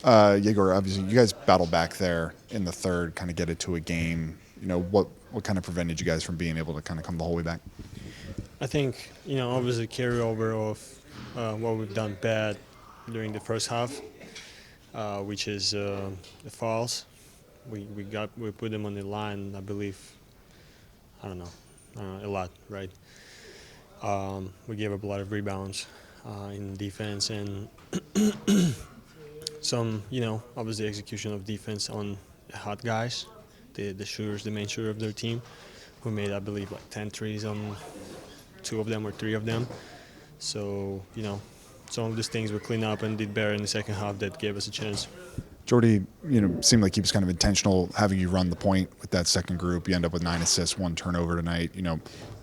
Yegor, obviously you guys battle back there in the third, kind of get it to a game. What kind of prevented you guys from being able to kind of come the whole way back? I think, obviously carryover of what we've done bad during the first half, which is the fouls. We put them on the line, I believe, I don't know, a lot, right? We gave up a lot of rebounds in defense and some, obviously execution of defense on hot guys, the shooters, the main shooter of their team, who made, I believe, like 10 threes on two of them or three of them. So, some of these things we cleaned up and did better in the second half that gave us a chance. Jordy, seemed like he was kind of intentional having you run the point with that second group. You end up with 9 assists, 1 turnover tonight.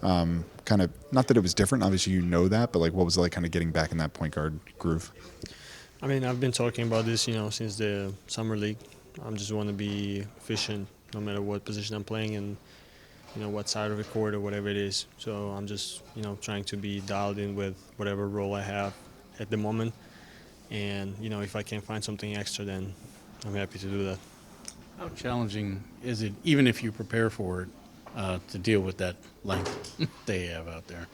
Kind of not that it was different. Obviously, that, but like, what was it like, kind of getting back in that point guard groove? I mean, I've been talking about this, since the summer league. I just want to be efficient no matter what position I'm playing and what side of the court or whatever it is. So I'm just trying to be dialed in with whatever role I have at the moment. And if I can find something extra, then I'm happy to do that. How challenging is it, even if you prepare for it, to deal with that length they have out there?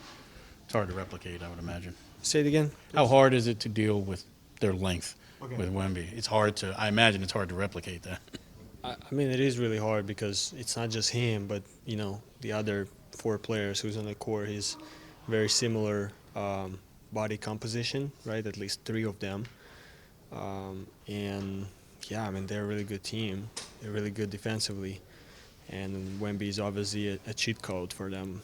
It's hard to replicate, I would imagine. Say it again. How hard is it to deal with their length Okay. with Wemby? I imagine it's hard to replicate that. I mean, it is really hard because it's not just him, but the other 4 players who's on the court. He's very similar body composition, right? At least 3 of them, and yeah, I mean they're a really good team. They're really good defensively, and Wemby is obviously a cheat code for them.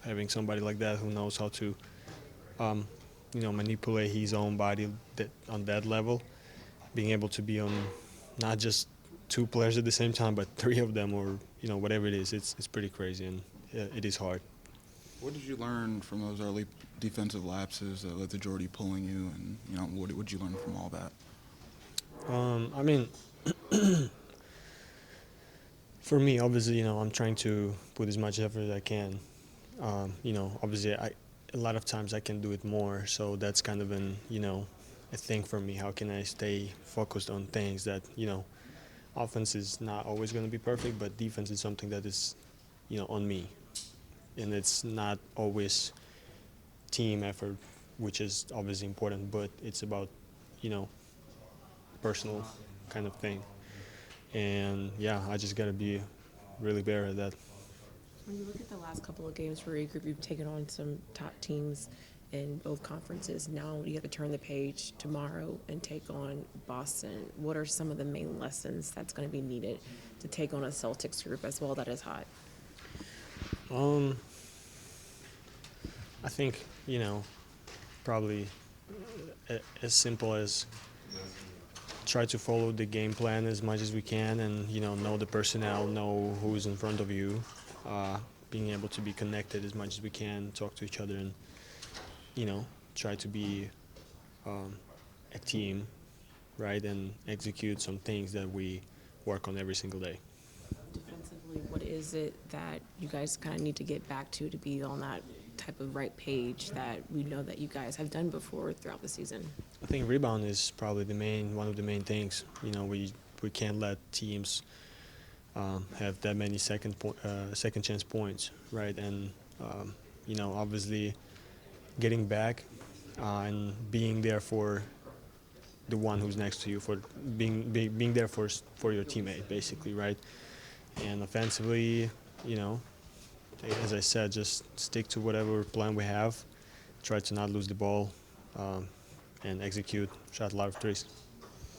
Having somebody like that who knows how to, manipulate his own body on that level, being able to be on not just 2 players at the same time, but 3 of them, or whatever it is. It's pretty crazy, and it is hard. What did you learn from those early defensive lapses that led to Jordy pulling you, and what did you learn from all that? I mean, for me, obviously, I'm trying to put as much effort as I can. Obviously, a lot of times I can do it more, so that's kind of a thing for me. How can I stay focused on things that, offense is not always going to be perfect, but defense is something that is, on me. And it's not always team effort, which is obviously important, but it's about, personal kind of thing. And yeah, I just got to be really better at that. When you look at the last couple of games for your group, you've taken on some top teams in both conferences. Now you have to turn the page tomorrow and take on Boston. What are some of the main lessons that's going to be needed to take on a Celtics group as well that is hot? I think, probably as simple as try to follow the game plan as much as we can and, know the personnel, know who's in front of you, being able to be connected as much as we can, talk to each other and, try to be a team, right, and execute some things that we work on every single day. Defensively, what is it that you guys kind of need to get back to be on that type of right page that we know that you guys have done before throughout the season? I think rebound is probably one of the main things. We can't let teams have that many second chance points, right? And obviously getting back and being there for the one who's next to you, for being there for your teammate, basically, right? And offensively, as I said, just stick to whatever plan we have, try to not lose the ball, and execute, shot a lot of threes.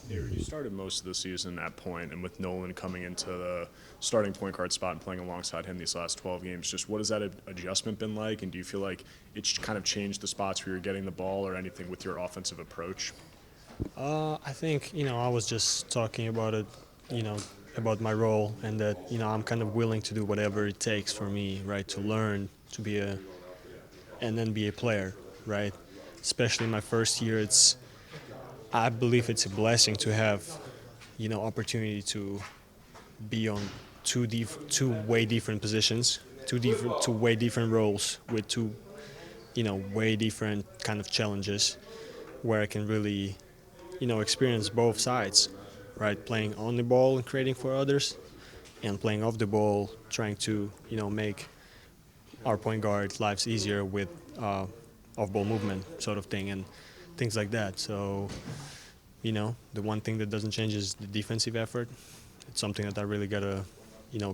You started most of the season at point, and with Nolan coming into the starting point guard spot and playing alongside him these last 12 games, just what has that adjustment been like, and do you feel like it's kind of changed the spots where you're getting the ball or anything with your offensive approach? I think, I was just talking about it, about my role and that, I'm kind of willing to do whatever it takes for me, right, to learn, to be and then be a player, right? Especially my first year, I believe it's a blessing to have, opportunity to be on two way different positions, two way different roles with two, way different kind of challenges, where I can really experience both sides, right? Playing on the ball and creating for others, and playing off the ball, trying to make our point guard lives easier with off-ball movement sort of thing and things like that. So, the one thing that doesn't change is the defensive effort. It's something that I really gotta,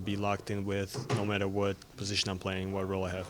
be locked in with, no matter what position I'm playing, what role I have.